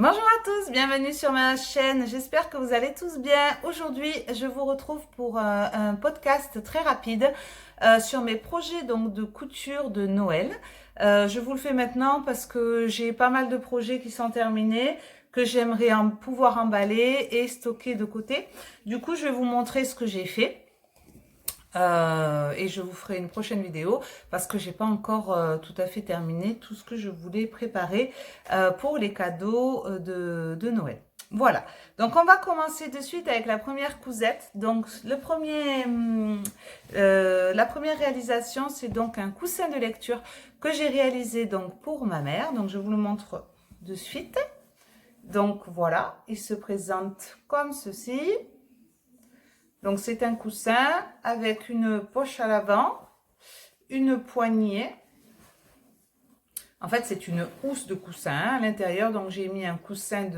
Bonjour à tous, bienvenue sur ma chaîne, j'espère que vous allez tous bien. Aujourd'hui, je vous retrouve pour un podcast très rapide sur mes projets donc de couture de Noël. Je vous le fais maintenant parce que j'ai pas mal de projets qui sont terminés, que j'aimerais pouvoir emballer et stocker de côté. Du coup, je vais vous montrer ce que j'ai fait. Et je vous ferai une prochaine vidéo parce que j'ai pas encore tout à fait terminé tout ce que je voulais préparer pour les cadeaux de Noël. Voilà, donc on va commencer de suite avec la première cousette. Donc la première réalisation, c'est donc un coussin de lecture que j'ai réalisé donc pour ma mère. Donc je vous le montre de suite. Donc voilà, il se présente comme ceci. Donc c'est un coussin avec une poche à l'avant, une poignée. En fait, c'est une housse de coussin à l'intérieur. Donc j'ai mis un coussin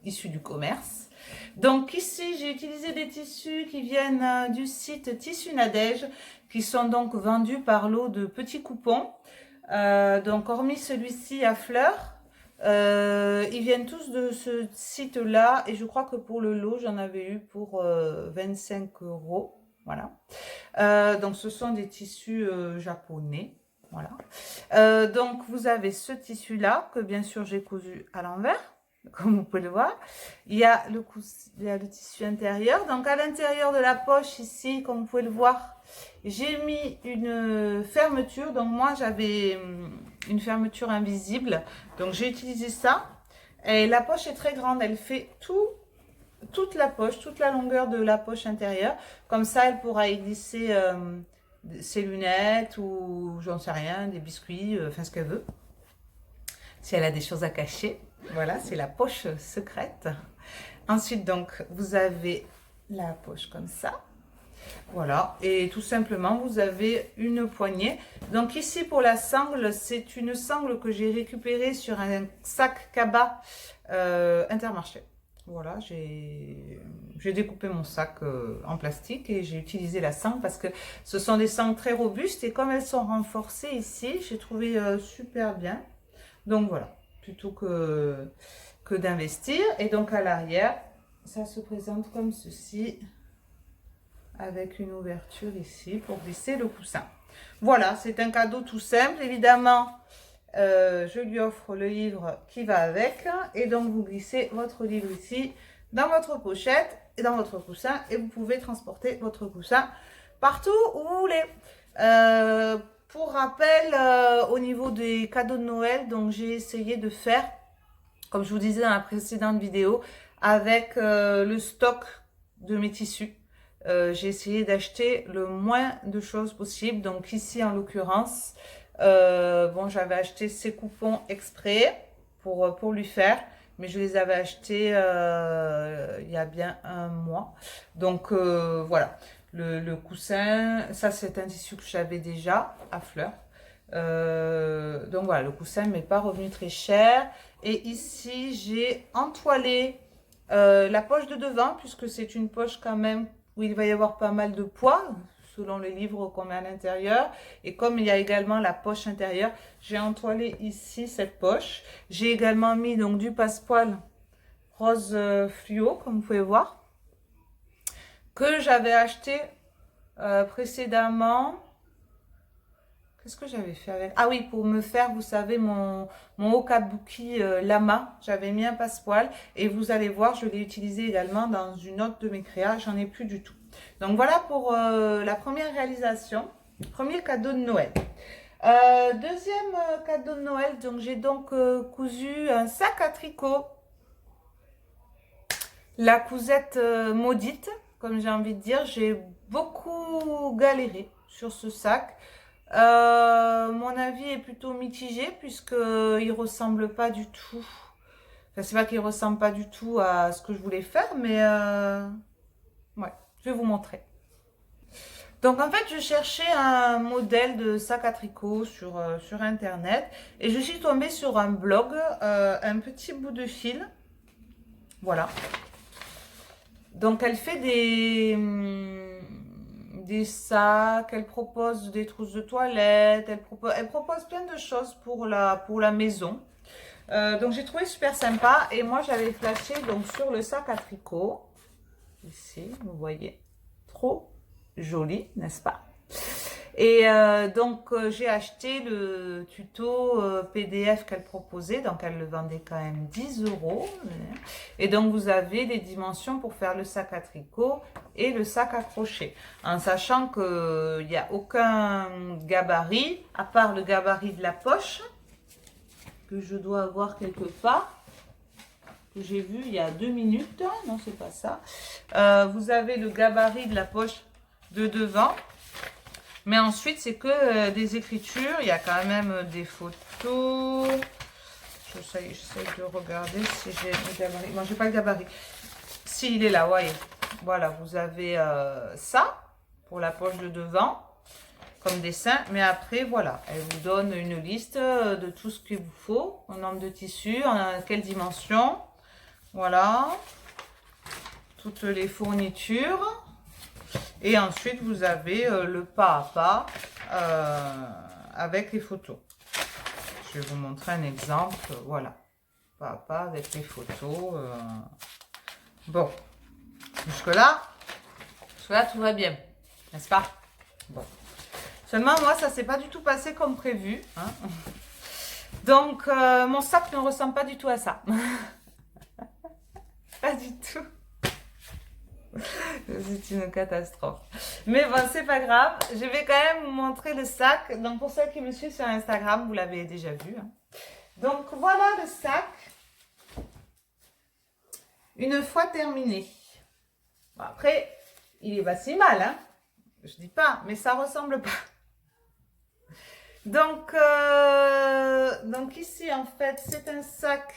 issu du commerce. Donc ici, j'ai utilisé des tissus qui viennent du site Tissu Nadège, qui sont donc vendus par lot de petits coupons. Donc hormis celui-ci à fleurs, ils viennent tous de ce site-là et je crois que pour le lot, j'en avais eu pour 25 €. Voilà. Donc ce sont des tissus japonais. Voilà. Donc vous avez ce tissu-là que bien sûr j'ai cousu à l'envers, comme vous pouvez le voir. Il y a le tissu intérieur. Donc à l'intérieur de la poche ici, comme vous pouvez le voir, j'ai mis une fermeture. Donc moi j'avais une fermeture invisible. Donc j'ai utilisé ça. Et la poche est très grande. Elle fait toute la poche, toute la longueur de la poche intérieure. Comme ça, elle pourra y glisser ses lunettes ou j'en sais rien, des biscuits, enfin ce qu'elle veut. Si elle a des choses à cacher. Voilà, c'est la poche secrète. Ensuite, donc, vous avez la poche comme ça. Voilà, et tout simplement, vous avez une poignée. Donc ici, pour la sangle, c'est une sangle que j'ai récupérée sur un sac cabas Intermarché. Voilà, j'ai découpé mon sac en plastique et j'ai utilisé la sangle parce que ce sont des sangles très robustes et comme elles sont renforcées ici, j'ai trouvé super bien. Donc voilà, plutôt que d'investir. Et donc à l'arrière, ça se présente comme ceci, avec une ouverture ici pour glisser le coussin. Voilà, c'est un cadeau tout simple. Évidemment, je lui offre le livre qui va avec. Et donc, vous glissez votre livre ici dans votre pochette et dans votre coussin. Et vous pouvez transporter votre coussin partout où vous voulez. Pour rappel, au niveau des cadeaux de Noël, donc j'ai essayé de faire, comme je vous disais dans la précédente vidéo, avec le stock de mes tissus. J'ai essayé d'acheter le moins de choses possible. Donc ici, en l'occurrence, bon, j'avais acheté ces coupons exprès pour lui faire, mais je les avais achetés il y a bien un mois. Donc voilà, le coussin, ça c'est un tissu que j'avais déjà à fleurs. Donc voilà, le coussin ne m'est pas revenu très cher. Et ici, j'ai entoilé la poche de devant, puisque c'est une poche quand même où il va y avoir pas mal de poids, selon les livres qu'on met à l'intérieur. Et comme il y a également la poche intérieure, j'ai entoilé ici cette poche. J'ai également mis donc du passepoil rose fluo, comme vous pouvez voir, que j'avais acheté précédemment. Qu'est-ce que j'avais fait avec? Ah oui, pour me faire, vous savez, mon okabuki lama, j'avais mis un passepoil et vous allez voir, je l'ai utilisé également dans une autre de mes créas, j'en ai plus du tout. Donc voilà pour la première réalisation, premier cadeau de Noël. Deuxième cadeau de Noël, donc j'ai donc cousu un sac à tricot, la cousette maudite, comme j'ai envie de dire. J'ai beaucoup galéré sur ce sac. Mon avis est plutôt mitigé puisqu'il ressemble pas du tout. Enfin, c'est pas qu'il ressemble pas du tout à ce que je voulais faire, mais ouais, je vais vous montrer. Donc en fait, je cherchais un modèle de sac à tricot sur internet et je suis tombée sur un blog, un petit bout de fil. Voilà. Donc elle fait des sacs, elle propose des trousses de toilette, elle propose plein de choses pour la maison. Donc j'ai trouvé super sympa et moi j'avais flashé donc sur le sac à tricot. Ici, vous voyez, trop joli, n'est-ce pas? Et donc j'ai acheté le tuto PDF qu'elle proposait, donc elle le vendait quand même 10 €. Et donc vous avez les dimensions pour faire le sac à tricot et le sac à crochet, en sachant qu'il n'y a aucun gabarit, à part le gabarit de la poche, que je dois avoir quelque part, que j'ai vu il y a 2 minutes, non c'est pas ça. Vous avez le gabarit de la poche de devant. Mais ensuite, c'est que des écritures. Il y a quand même des photos. J'essaie de regarder si j'ai le gabarit. Moi, j'ai pas le gabarit. Si, il est là, voyez. Voilà, vous avez ça pour la poche de devant, comme dessin. Mais après, voilà, elle vous donne une liste de tout ce qu'il vous faut, en nombre de tissus, en quelle dimension. Voilà. Toutes les fournitures. Et ensuite, vous avez le pas à pas avec les photos. Je vais vous montrer un exemple. Voilà. Pas à pas avec les photos. Bon. Jusque-là, tout va bien. N'est-ce pas? Bon. Seulement, moi, ça ne s'est pas du tout passé comme prévu. Hein. Donc, mon sac ne ressemble pas du tout à ça. Pas du tout. C'est une catastrophe. Mais bon, c'est pas grave. Je vais quand même vous montrer le sac. Donc, pour ceux qui me suivent sur Instagram, vous l'avez déjà vu. Hein. Donc, voilà le sac. Une fois terminé. Bon, après, il est pas si mal. Hein. Je dis pas, mais ça ressemble pas. Donc ici, en fait, c'est un sac.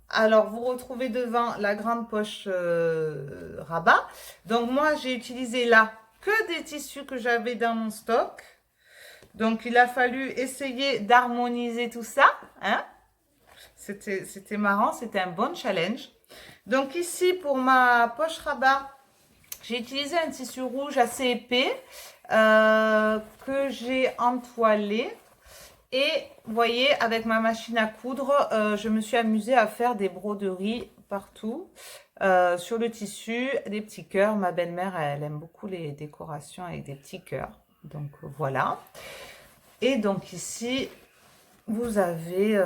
Alors, vous retrouvez devant la grande poche rabat. Donc, moi, j'ai utilisé là que des tissus que j'avais dans mon stock. Donc, il a fallu essayer d'harmoniser tout ça. Hein. C'était marrant, c'était un bon challenge. Donc, ici, pour ma poche rabat, j'ai utilisé un tissu rouge assez épais que j'ai entoilé. Et vous voyez, avec ma machine à coudre, je me suis amusée à faire des broderies partout sur le tissu, des petits cœurs. Ma belle-mère, elle aime beaucoup les décorations avec des petits cœurs. Donc voilà. Et donc ici, vous avez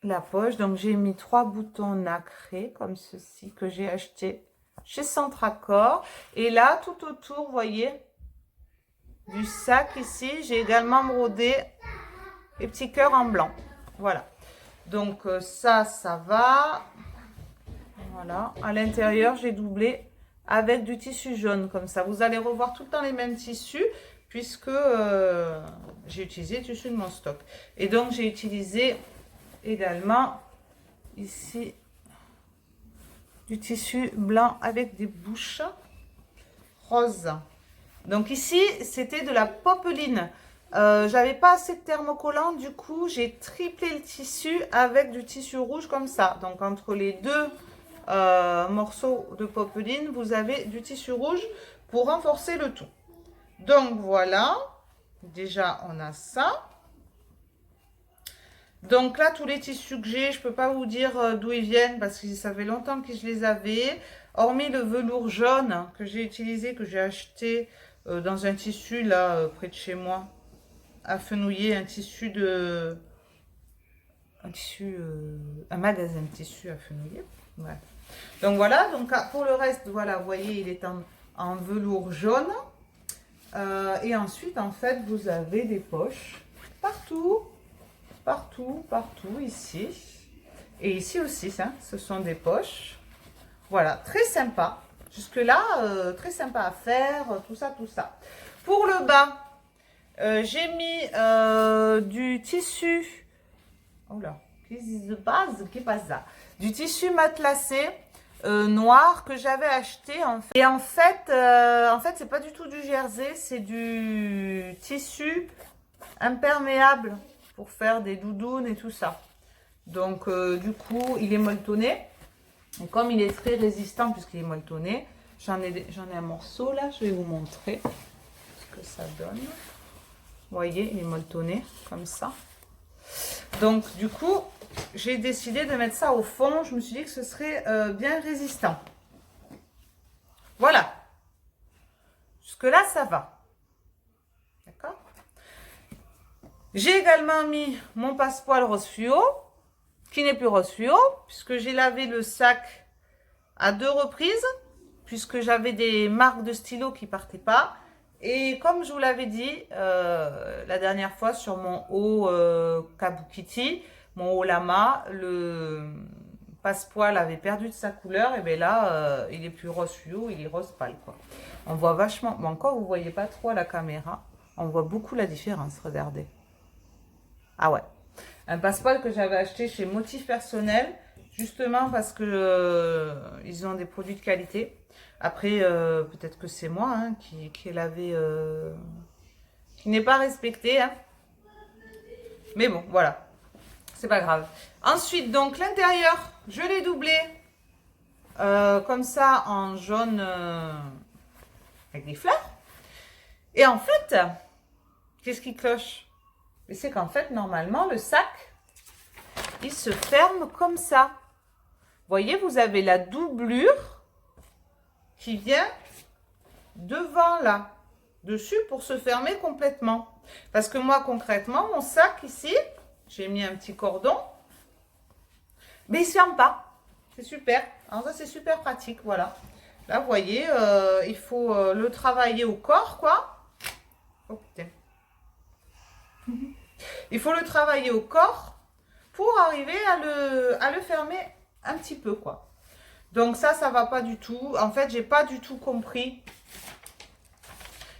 la poche. Donc j'ai mis 3 boutons nacrés comme ceci que j'ai acheté chez Centracor. Et là, tout autour, vous voyez, du sac ici, j'ai également brodé les petits cœurs en blanc. Voilà. Donc ça va. Voilà. À l'intérieur, j'ai doublé avec du tissu jaune comme ça. Vous allez revoir tout le temps les mêmes tissus puisque j'ai utilisé le tissu de mon stock. Et donc, j'ai utilisé également ici du tissu blanc avec des bouches roses. Donc ici, c'était de la popeline. J'avais pas assez de thermocollant, du coup, j'ai triplé le tissu avec du tissu rouge comme ça. Donc entre les deux morceaux de popeline, vous avez du tissu rouge pour renforcer le tout. Donc voilà, déjà on a ça. Donc là, tous les tissus que j'ai, je peux pas vous dire d'où ils viennent parce que ça fait longtemps que je les avais. Hormis le velours jaune que j'ai utilisé, que j'ai acheté dans un tissu là près de chez moi, à Fenouiller, un magasin de tissu à Fenouiller. Ouais. Donc voilà, donc pour le reste, voilà, vous voyez, il est en velours jaune. Et ensuite, en fait, vous avez des poches partout. Partout, ici. Et ici aussi, ça, ce sont des poches. Voilà, très sympa. Jusque-là, très sympa à faire, tout ça. Pour le bas, j'ai mis du tissu. Oh là, qu'est-ce de base, qu'est pas ça? Du tissu matelassé noir que j'avais acheté en fait. Et en fait, c'est pas du tout du jersey, c'est du tissu imperméable pour faire des doudounes et tout ça. Donc du coup, il est molletonné. Et comme il est très résistant puisqu'il est molletonné, j'en ai un morceau là, je vais vous montrer ce que ça donne. Vous voyez, il est molletonné comme ça. Donc, du coup, j'ai décidé de mettre ça au fond. Je me suis dit que ce serait bien résistant. Voilà. Jusque-là, ça va. D'accord? J'ai également mis mon passepoil rose fluo, qui n'est plus rose fluo, puisque j'ai lavé le sac à 2 reprises, puisque j'avais des marques de stylo qui partaient pas. Et comme je vous l'avais dit la dernière fois sur mon haut Kabuki, mon haut lama, le passepoil avait perdu de sa couleur, et bien là, il est plus rose fluo, il est rose pâle, quoi. On voit vachement, bon, encore vous voyez pas trop à la caméra, on voit beaucoup la différence, regardez. Ah ouais, un passepoil que j'avais acheté chez Motif Personnel, justement parce que ils ont des produits de qualité. Après, peut-être que c'est moi hein, qui l'avais, qui n'est pas respecté. Hein. Mais bon, voilà, c'est pas grave. Ensuite, donc l'intérieur, je l'ai doublé comme ça en jaune avec des fleurs. Et en fait, qu'est-ce qui cloche? C'est qu'en fait, normalement, le sac, il se ferme comme ça. Vous voyez, vous avez la doublure qui vient devant là, dessus pour se fermer complètement. Parce que moi, concrètement, mon sac ici, j'ai mis un petit cordon, mais il ne se ferme pas. C'est super. Alors ça, c'est super pratique, voilà. Là, vous voyez, il faut le travailler au corps, quoi. Oh putain. Il faut le travailler au corps pour arriver à le fermer un petit peu, quoi. Donc ça va pas du tout. En fait, j'ai pas du tout compris.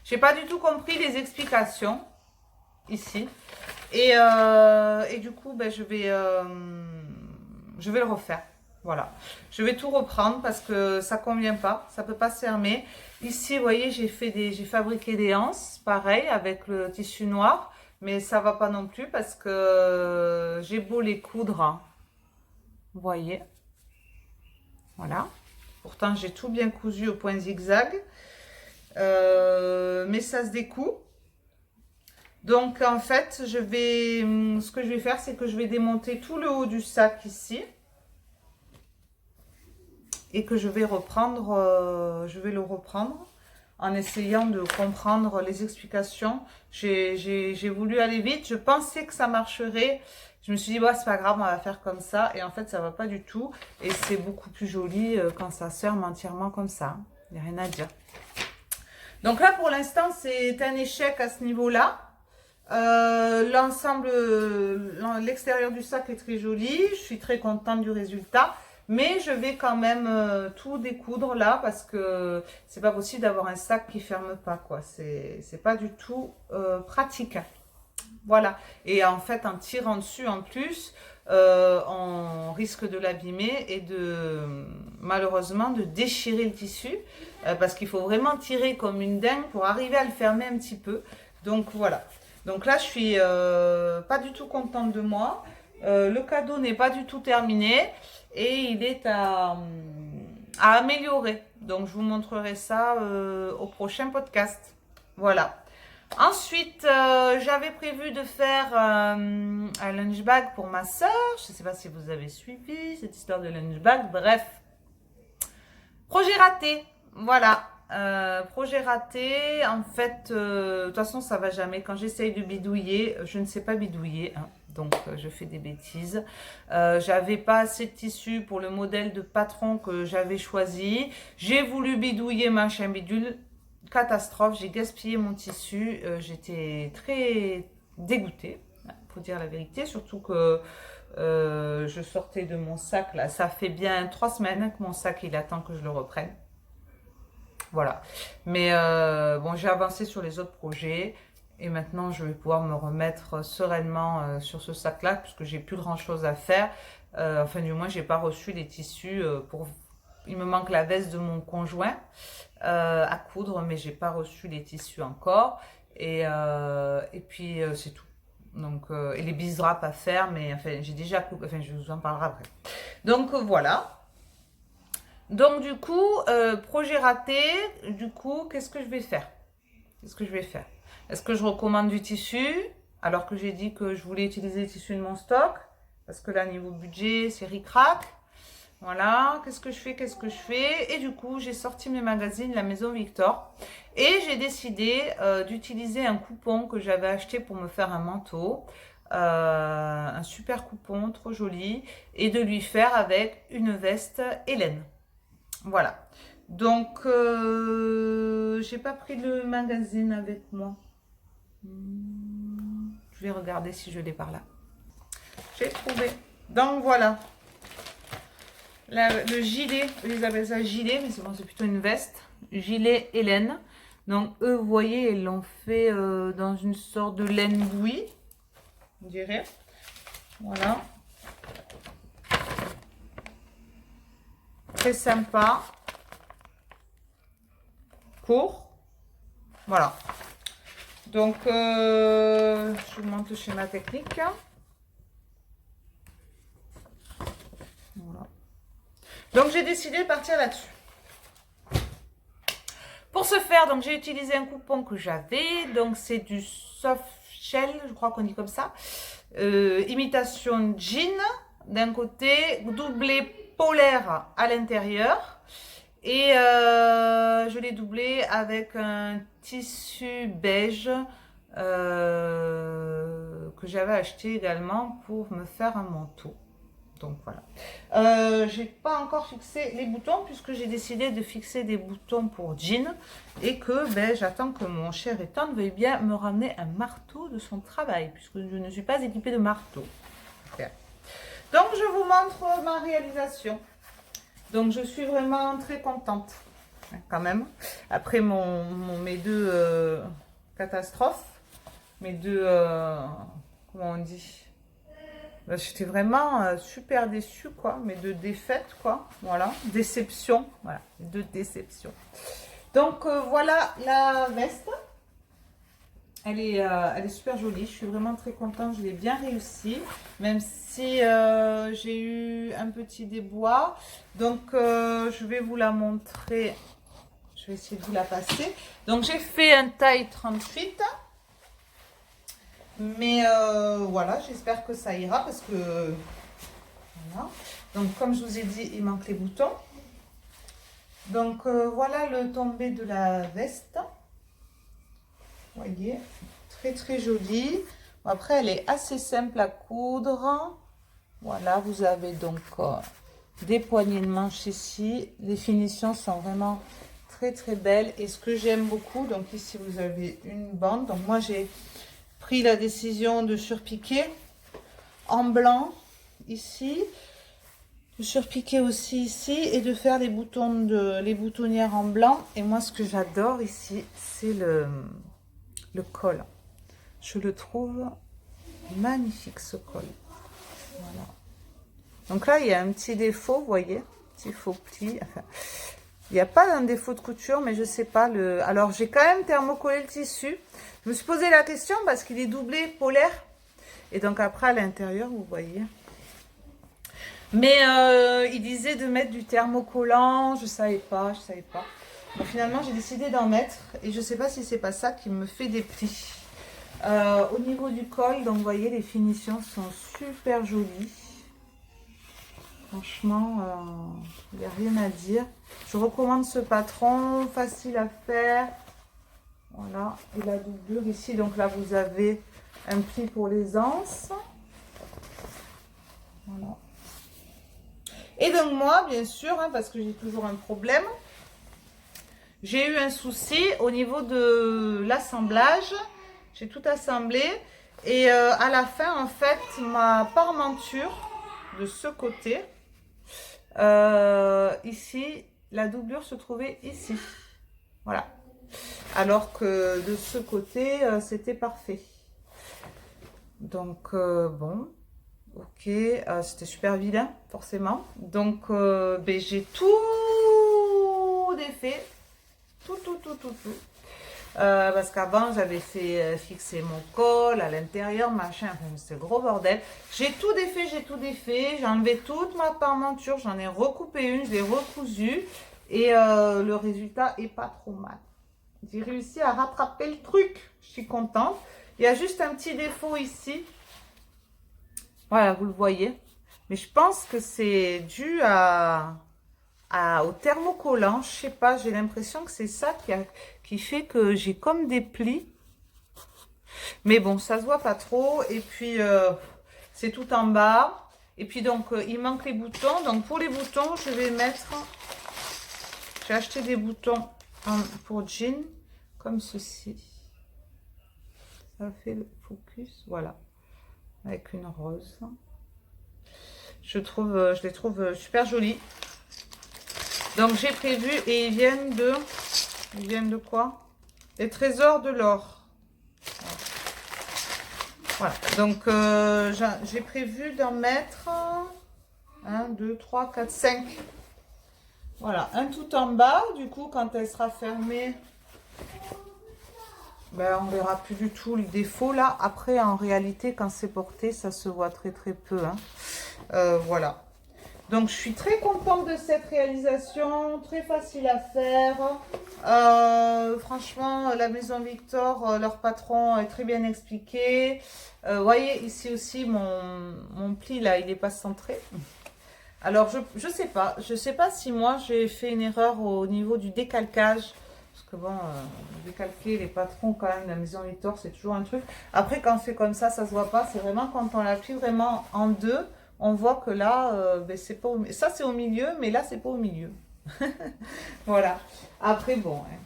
J'ai pas du tout compris les explications ici. Et du coup, ben, je vais le refaire. Voilà. Je vais tout reprendre parce que ça convient pas. Ça peut pas se fermer. Ici, vous voyez, j'ai fabriqué des anses, pareil, avec le tissu noir. Mais ça va pas non plus parce que j'ai beau les coudre. Hein. Vous voyez. Voilà. Pourtant, j'ai tout bien cousu au point zigzag. Mais ça se découd. Donc, en fait, ce que je vais faire, c'est que je vais démonter tout le haut du sac ici. Et que je vais reprendre, je vais le reprendre en essayant de comprendre les explications. J'ai voulu aller vite. Je pensais que ça marcherait. Je me suis dit, bah, c'est pas grave, on va faire comme ça. Et en fait, ça va pas du tout. Et c'est beaucoup plus joli quand ça se ferme entièrement comme ça. Il n'y a rien à dire. Donc là, pour l'instant, c'est un échec à ce niveau-là. L'extérieur du sac est très joli. Je suis très contente du résultat. Mais je vais quand même tout découdre là parce que c'est pas possible d'avoir un sac qui ferme pas, quoi. C'est pas du tout pratique. Voilà. Et en fait, en tirant dessus en plus, on risque de l'abîmer et malheureusement de déchirer le tissu parce qu'il faut vraiment tirer comme une dingue pour arriver à le fermer un petit peu. Donc voilà. Donc là, je suis pas du tout contente de moi. Le cadeau n'est pas du tout terminé et il est à améliorer. Donc je vous montrerai ça au prochain podcast. Voilà. Ensuite, j'avais prévu de faire un lunch bag pour ma soeur. Je ne sais pas si vous avez suivi cette histoire de lunch bag. Bref, projet raté. Voilà, projet raté. En fait, de toute façon, ça va jamais. Quand j'essaye de bidouiller, je ne sais pas bidouiller. Hein. Donc, je fais des bêtises. J'avais pas assez de tissu pour le modèle de patron que j'avais choisi. J'ai voulu bidouiller machin bidule. Catastrophe, j'ai gaspillé mon tissu, j'étais très dégoûtée, pour dire la vérité, surtout que je sortais de mon sac, là, ça fait bien 3 semaines que mon sac, il attend que je le reprenne. Voilà, mais bon, j'ai avancé sur les autres projets, et maintenant, je vais pouvoir me remettre sereinement sur ce sac-là, puisque j'ai plus grand-chose à faire, enfin, du moins, j'ai pas reçu les tissus pour... Il me manque la veste de mon conjoint à coudre, mais j'ai pas reçu les tissus encore. Et puis c'est tout. Donc, et les bises-rap à faire, mais enfin, j'ai déjà coupé. Enfin, je vous en parlerai après. Donc voilà. Donc du coup, projet raté. Du coup, qu'est-ce que je vais faire? Qu'est-ce que je vais faire? Est-ce que je recommande du tissu? alors que j'ai dit que je voulais utiliser les tissus de mon stock, parce que là, niveau budget, c'est ric-rac. Voilà, qu'est-ce que je fais, qu'est-ce que je fais? Et du coup, j'ai sorti mes magazines La Maison Victor. Et j'ai décidé d'utiliser un coupon que j'avais acheté pour me faire un manteau. Un super coupon, trop joli. Et de lui faire avec une veste Hélène. Voilà. Donc, j'ai pas pris le magazine avec moi. Je vais regarder si je l'ai par là. J'ai trouvé. Donc, voilà. Le gilet, ils appellent ça gilet, mais c'est bon, c'est plutôt une veste. Gilet Hélène. Donc, eux, vous voyez, ils l'ont fait dans une sorte de laine bouillie, on dirait. Voilà. Très sympa. Court. Voilà. Donc, je vous montre le schéma technique. Voilà. Donc, j'ai décidé de partir là-dessus. Pour ce faire, donc j'ai utilisé un coupon que j'avais. Donc, c'est du soft shell, je crois qu'on dit comme ça. Imitation jean d'un côté, doublé polaire à l'intérieur. Et je l'ai doublé avec un tissu beige que j'avais acheté également pour me faire un manteau. Donc voilà. J'ai pas encore fixé les boutons puisque j'ai décidé de fixer des boutons pour jean et que j'attends que mon cher Ethan veuille bien me ramener un marteau de son travail puisque je ne suis pas équipée de marteau. Okay. Donc je vous montre ma réalisation. Donc je suis vraiment très contente quand même. Après mes deux catastrophes, mes deux comment on dit? J'étais vraiment super déçue, quoi. Mes deux défaites, quoi. Voilà. Déception. Voilà. Deux déceptions. Donc, voilà la veste. Elle est super jolie. Je suis vraiment très contente. Je l'ai bien réussi. Même si j'ai eu un petit débois. Donc, je vais vous la montrer. Je vais essayer de vous la passer. Donc, j'ai fait un taille 38. Mais voilà, j'espère que ça ira parce que voilà. Donc comme je vous ai dit, il manque les boutons. Donc voilà le tombé de la veste. Vous voyez, très très jolie. Après, elle est assez simple à coudre. Voilà, vous avez donc des poignées de manches ici. Les finitions sont vraiment très très belles. Et ce que j'aime beaucoup, donc ici vous avez une bande. Donc moi j'ai pris la décision de surpiquer en blanc ici, de surpiquer aussi ici et de faire les boutonnières en blanc. Et moi ce que j'adore ici, c'est le col. Je le trouve magnifique ce col. Voilà. Donc là il y a un petit défaut, vous voyez, petit faux pli. Enfin, il n'y a pas un défaut de couture, mais je sais pas. Alors j'ai quand même thermocollé le tissu. Je me suis posé la question parce qu'il est doublé polaire. Et donc après à l'intérieur, vous voyez. Mais il disait de mettre du thermocollant. Je savais pas. Donc finalement, j'ai décidé d'en mettre. Et je sais pas si c'est pas ça qui me fait des plis. Au niveau du col, donc vous voyez, les finitions sont super jolies. Franchement, il n'y a rien à dire. Je recommande ce patron, facile à faire. Voilà, et la doublure ici, donc là vous avez un pli pour les anses. Voilà. Et donc moi, bien sûr, hein, parce que j'ai toujours un problème, j'ai eu un souci au niveau de l'assemblage. J'ai tout assemblé et à la fin, en fait, ma parmenture de ce côté, ici, la doublure se trouvait ici. Voilà. Alors que de ce côté, c'était parfait. Donc, bon, ok, c'était super vilain, forcément. Donc, j'ai tout défait. Tout. Parce qu'avant, j'avais fait fixer mon col à l'intérieur, machin, enfin, c'était gros bordel. J'ai tout défait. J'ai enlevé toute ma parmenture, j'en ai recoupé une, je l'ai recousue. Et le résultat est pas trop mal. J'ai réussi à rattraper le truc. Je suis contente. Il y a juste un petit défaut ici. Voilà, vous le voyez. Mais je pense que c'est dû au thermocollant. Je sais pas, j'ai l'impression que c'est ça qui fait que j'ai comme des plis. Mais bon, ça se voit pas trop. Et puis, c'est tout en bas. Et puis, donc, il manque les boutons. Donc, pour les boutons, je vais mettre... J'ai acheté des boutons pour jean, comme ceci. Ça fait le focus, voilà. Avec une rose. Je les trouve super jolis. Donc, j'ai prévu, et ils viennent de quoi? Les trésors de l'or. Voilà, donc j'ai prévu d'en mettre 1, 2, 3, 4, 5. Voilà, un tout en bas, du coup, quand elle sera fermée, ben, on verra plus du tout le défaut là. Après, en réalité, quand c'est porté, ça se voit très très peu. Hein. Voilà. Donc, je suis très contente de cette réalisation, très facile à faire. Franchement, la maison Victor, leur patron est très bien expliqué. Vous voyez, ici aussi, mon pli, là, il n'est pas centré. Alors, je sais pas si moi, j'ai fait une erreur au niveau du décalcage. Parce que bon, décalquer les patrons quand même de la maison Victor, c'est toujours un truc. Après, quand c'est comme ça se voit pas. C'est vraiment quand on l'appuie vraiment en deux. On voit que là, ben, c'est pas ça c'est au milieu, mais là c'est pas au milieu. Voilà. Après bon, hein.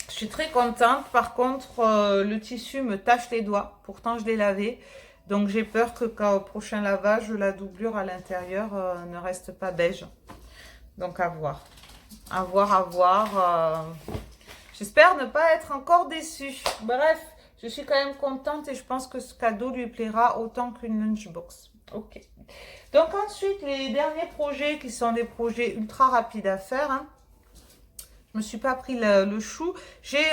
Je suis très contente. Par contre, le tissu me tache les doigts. Pourtant, je l'ai lavé. Donc j'ai peur que au prochain lavage, la doublure à l'intérieur ne reste pas beige. Donc à voir. À voir, à voir. J'espère ne pas être encore déçue. Bref, je suis quand même contente et je pense que ce cadeau lui plaira autant qu'une lunchbox. Ok. Donc ensuite, les derniers projets qui sont des projets ultra rapides à faire. Hein. Je me suis pas pris le chou. J'ai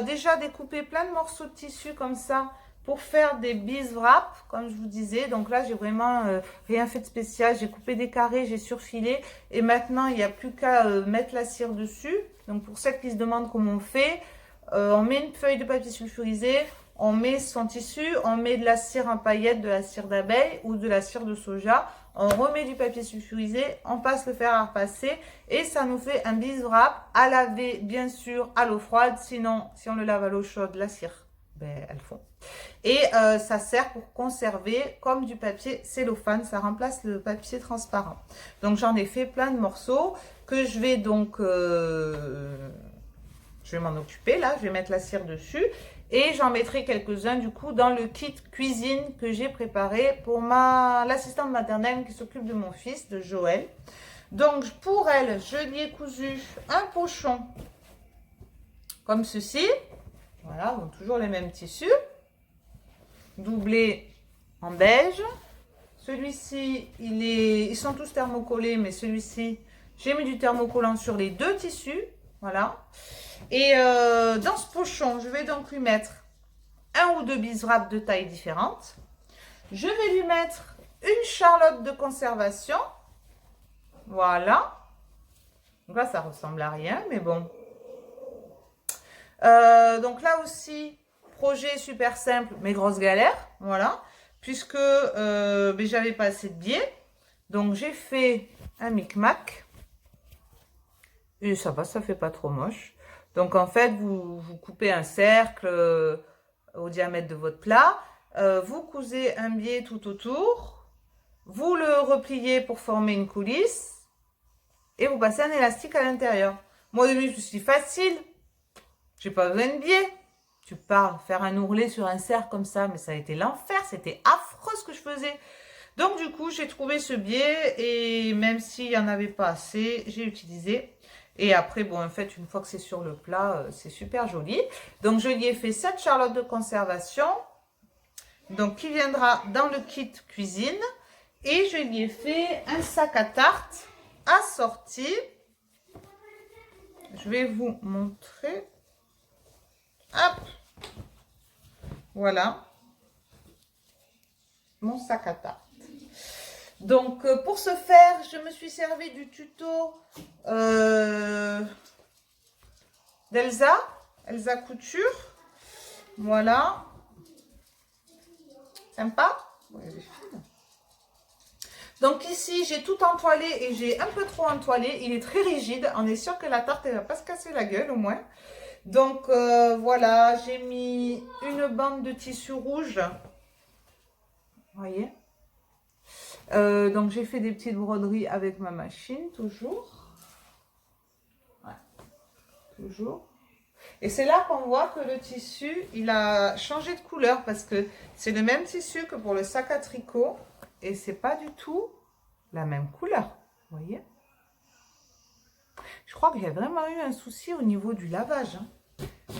déjà découpé plein de morceaux de tissu comme ça pour faire des bees wrap, comme je vous disais. Donc là, j'ai vraiment rien fait de spécial. J'ai coupé des carrés, j'ai surfilé. Et maintenant, il n'y a plus qu'à mettre la cire dessus. Donc pour celles qui se demandent comment on fait, on met une feuille de papier sulfurisé, on met son tissu, on met de la cire en paillettes, de la cire d'abeille ou de la cire de soja. On remet du papier sulfurisé, on passe le fer à repasser et ça nous fait un bees wrap à laver bien sûr à l'eau froide. Sinon, si on le lave à l'eau chaude, la cire, ben, elle fond. Et ça sert pour conserver comme du papier cellophane, ça remplace le papier transparent. Donc j'en ai fait plein de morceaux que je vais donc, je vais m'en occuper là, je vais mettre la cire dessus. Et j'en mettrai quelques-uns du coup dans le kit cuisine que j'ai préparé pour l'assistante maternelle qui s'occupe de mon fils, de Joël. Donc pour elle, je lui ai cousu un pochon comme ceci. Voilà, donc toujours les mêmes tissus. Doublé en beige. Celui-ci, ils sont tous thermocollés, mais celui-ci, j'ai mis du thermocollant sur les deux tissus. Voilà. Et dans ce pochon, je vais donc lui mettre un ou deux bees wrap de taille différente. Je vais lui mettre une charlotte de conservation. Voilà. Donc là, ça ressemble à rien, mais bon. Donc là aussi, projet super simple, mais grosse galère. Voilà. Puisque ben, j'avais pas assez de biais. Donc j'ai fait un micmac. Et ça va, ça fait pas trop moche. Donc en fait, vous coupez un cercle au diamètre de votre plat. Vous cousez un biais tout autour. Vous le repliez pour former une coulisse. Et vous passez un élastique à l'intérieur. Moi au début, je me suis dit facile. J'ai pas besoin de biais. Tu pars faire un ourlet sur un cercle comme ça. Mais ça a été l'enfer. C'était affreux ce que je faisais. Donc du coup, j'ai trouvé ce biais. Et même s'il n'y en avait pas assez, j'ai utilisé. Et après, bon, en fait, une fois que c'est sur le plat, c'est super joli. Donc, je lui ai fait cette charlotte de conservation. Donc, qui viendra dans le kit cuisine. Et je lui ai fait un sac à tarte assorti. Je vais vous montrer. Hop. Voilà. Mon sac à tarte. Donc, pour ce faire, je me suis servi du tuto d'Elsa Couture. Voilà. Sympa? Ouais, elle est fine. Donc ici, j'ai tout entoilé et j'ai un peu trop entoilé. Il est très rigide. On est sûr que la tarte, elle va pas se casser la gueule au moins. Donc voilà, j'ai mis une bande de tissu rouge. Vous voyez? Donc j'ai fait des petites broderies avec ma machine, toujours. Ouais, toujours. Et c'est là qu'on voit que le tissu, il a changé de couleur parce que c'est le même tissu que pour le sac à tricot. Et c'est pas du tout la même couleur. Vous voyez? Je crois qu'il y a vraiment eu un souci au niveau du lavage.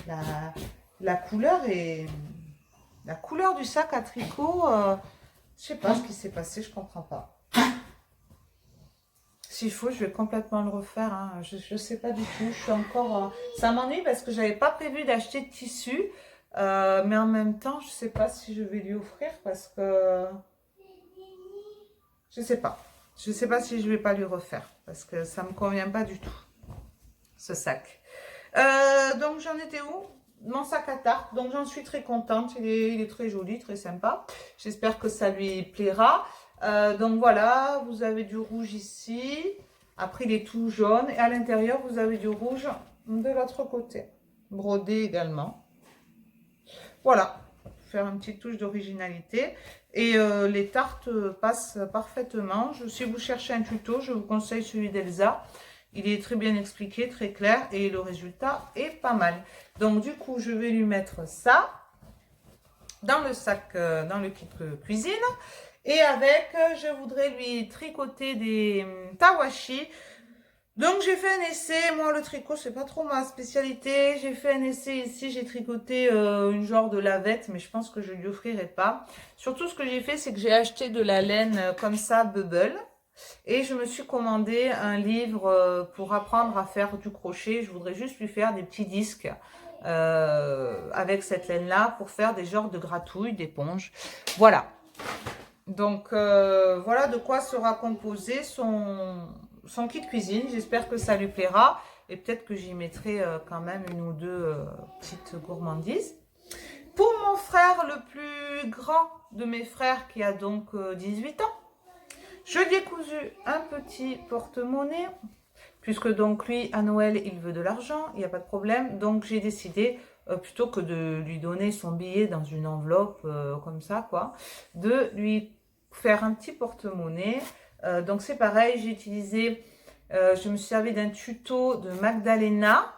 Hein. La couleur est... La couleur du sac à tricot, je sais pas ce qui s'est passé, je comprends pas. S'il faut, je vais complètement le refaire. Hein. Je sais pas du tout. Je suis encore... Ça m'ennuie parce que j'avais pas prévu d'acheter de tissu. Mais en même temps, je sais pas si je vais lui offrir parce que... Je sais pas. Je sais pas si je vais pas lui refaire parce que ça me convient pas du tout, ce sac. Donc, j'en étais où? Mon sac à tarte. Donc, j'en suis très contente. Il est très joli, très sympa. J'espère que ça lui plaira. Donc, voilà. Vous avez du rouge ici. Après, il est tout jaune. Et à l'intérieur, vous avez du rouge de l'autre côté. Brodé également. Voilà. Faire une petite touche d'originalité. Et les tartes passent parfaitement. Si vous cherchez un tuto, je vous conseille celui d'Elsa. Il est très bien expliqué, très clair et le résultat est pas mal. Donc du coup, je vais lui mettre ça dans le sac, dans le kit cuisine. Et avec, je voudrais lui tricoter des tawashi. Donc j'ai fait un essai. Moi, le tricot, c'est pas trop ma spécialité. J'ai fait un essai ici. J'ai tricoté une genre de lavette, mais je pense que je lui offrirai pas. Surtout, ce que j'ai fait, c'est que j'ai acheté de la laine comme ça, Bubble. Et je me suis commandé un livre pour apprendre à faire du crochet. Je voudrais juste lui faire des petits disques avec cette laine-là pour faire des genres de gratouilles, d'éponges. Voilà. Donc, voilà de quoi sera composé son kit cuisine. J'espère que ça lui plaira. Et peut-être que j'y mettrai quand même une ou deux petites gourmandises. Pour mon frère, le plus grand de mes frères, qui a donc 18 ans, je lui ai cousu un petit porte-monnaie, puisque donc lui, à Noël, il veut de l'argent, il n'y a pas de problème. Donc j'ai décidé, plutôt que de lui donner son billet dans une enveloppe comme ça, quoi, de lui faire un petit porte-monnaie. Donc c'est pareil, j'ai utilisé, je me suis servi d'un tuto de Magdalena,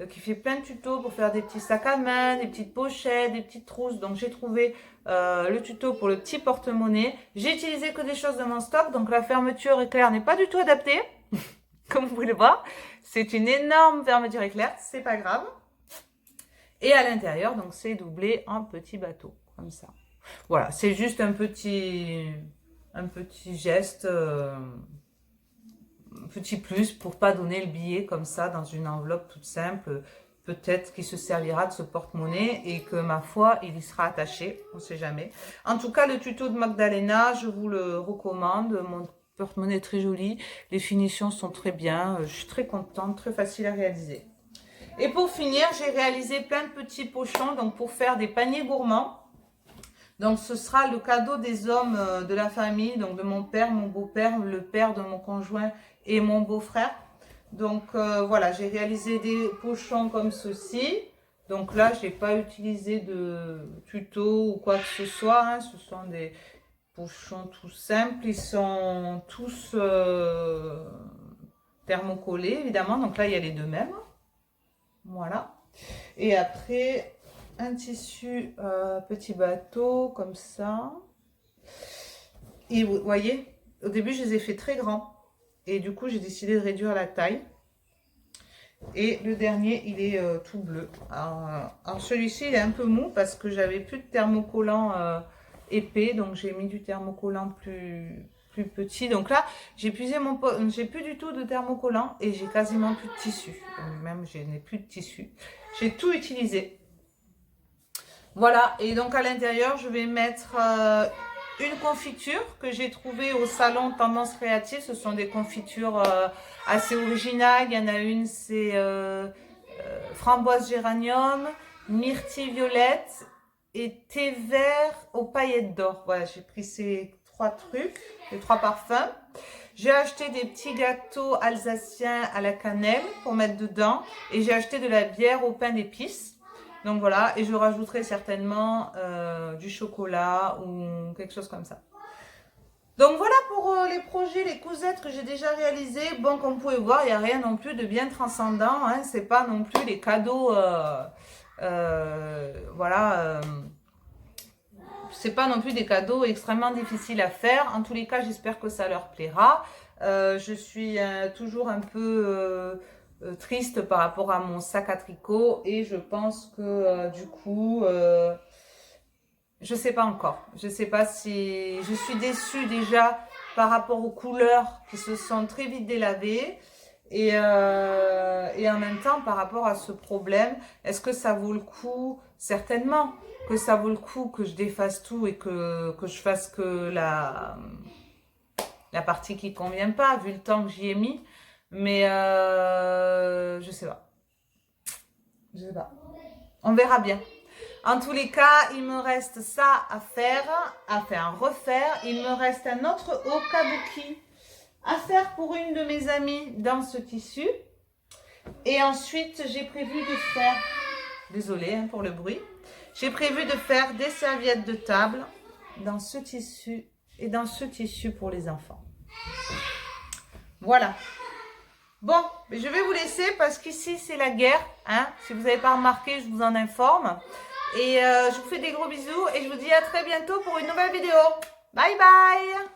qui fait plein de tutos pour faire des petits sacs à main, des petites pochettes, des petites trousses. Donc j'ai trouvé le tuto pour le petit porte-monnaie. J'ai utilisé que des choses de mon stock, donc la fermeture éclair n'est pas du tout adaptée, comme vous pouvez le voir. C'est une énorme fermeture éclair, c'est pas grave. Et à l'intérieur, donc c'est doublé en petit bateau, comme ça. Voilà, c'est juste un petit geste, petit plus pour pas donner le billet comme ça dans une enveloppe toute simple. Peut-être qu'il se servira de ce porte-monnaie et que, ma foi, il y sera attaché. On ne sait jamais. En tout cas, le tuto de Magdalena, je vous le recommande. Mon porte-monnaie est très joli. Les finitions sont très bien. Je suis très contente, très facile à réaliser. Et pour finir, j'ai réalisé plein de petits pochons donc pour faire des paniers gourmands. Donc, ce sera le cadeau des hommes de la famille, donc de mon père, mon beau-père, le père de mon conjoint et mon beau-frère. Donc, voilà, j'ai réalisé des pochons comme ceci. Donc là, je n'ai pas utilisé de tuto ou quoi que ce soit. Hein. Ce sont des pochons tout simples. Ils sont tous thermocollés, évidemment. Donc là, il y a les deux mêmes. Voilà. Et après... un tissu petit bateau comme ça. Et vous voyez, au début je les ai fait très grands et du coup j'ai décidé de réduire la taille. Et le dernier il est tout bleu. Alors celui-ci il est un peu mou parce que j'avais plus de thermocollant épais, donc j'ai mis du thermocollant plus petit. Donc là j'ai plus du tout de thermocollant et j'ai quasiment plus de tissu. Même je n'ai plus de tissu. J'ai tout utilisé. Voilà, et donc à l'intérieur, je vais mettre une confiture que j'ai trouvée au salon Tendance Créative. Ce sont des confitures assez originales. Il y en a une, c'est framboise géranium, myrtille violette et thé vert aux paillettes d'or. Voilà, j'ai pris ces 3 trucs, les 3 parfums. J'ai acheté des petits gâteaux alsaciens à la cannelle pour mettre dedans. Et j'ai acheté de la bière au pain d'épices. Donc voilà, et je rajouterai certainement du chocolat ou quelque chose comme ça. Donc voilà pour les projets, les cousettes que j'ai déjà réalisés. Bon, comme vous pouvez voir, il n'y a rien non plus de bien transcendant. Hein. C'est pas non plus les cadeaux, voilà. C'est pas non plus des cadeaux extrêmement difficiles à faire. En tous les cas, j'espère que ça leur plaira. Je suis toujours un peu triste par rapport à mon sac à tricot et je pense que du coup, je sais pas encore. Je sais pas si je suis déçue déjà par rapport aux couleurs qui se sont très vite délavées et en même temps par rapport à ce problème. Est-ce que ça vaut le coup? Certainement que ça vaut le coup que je défasse tout et que je fasse que la partie qui convient pas vu le temps que j'y ai mis. Mais je sais pas. Je sais pas. On verra bien. En tous les cas, il me reste ça à faire, refaire. Il me reste un autre haut kabuki à faire pour une de mes amies dans ce tissu. Et ensuite, j'ai prévu de faire, désolée pour le bruit, j'ai prévu de faire des serviettes de table dans ce tissu et dans ce tissu pour les enfants. Voilà. Bon, je vais vous laisser parce qu'ici, c'est la guerre. Hein. Si vous n'avez pas remarqué, je vous en informe. Et je vous fais des gros bisous et je vous dis à très bientôt pour une nouvelle vidéo. Bye bye!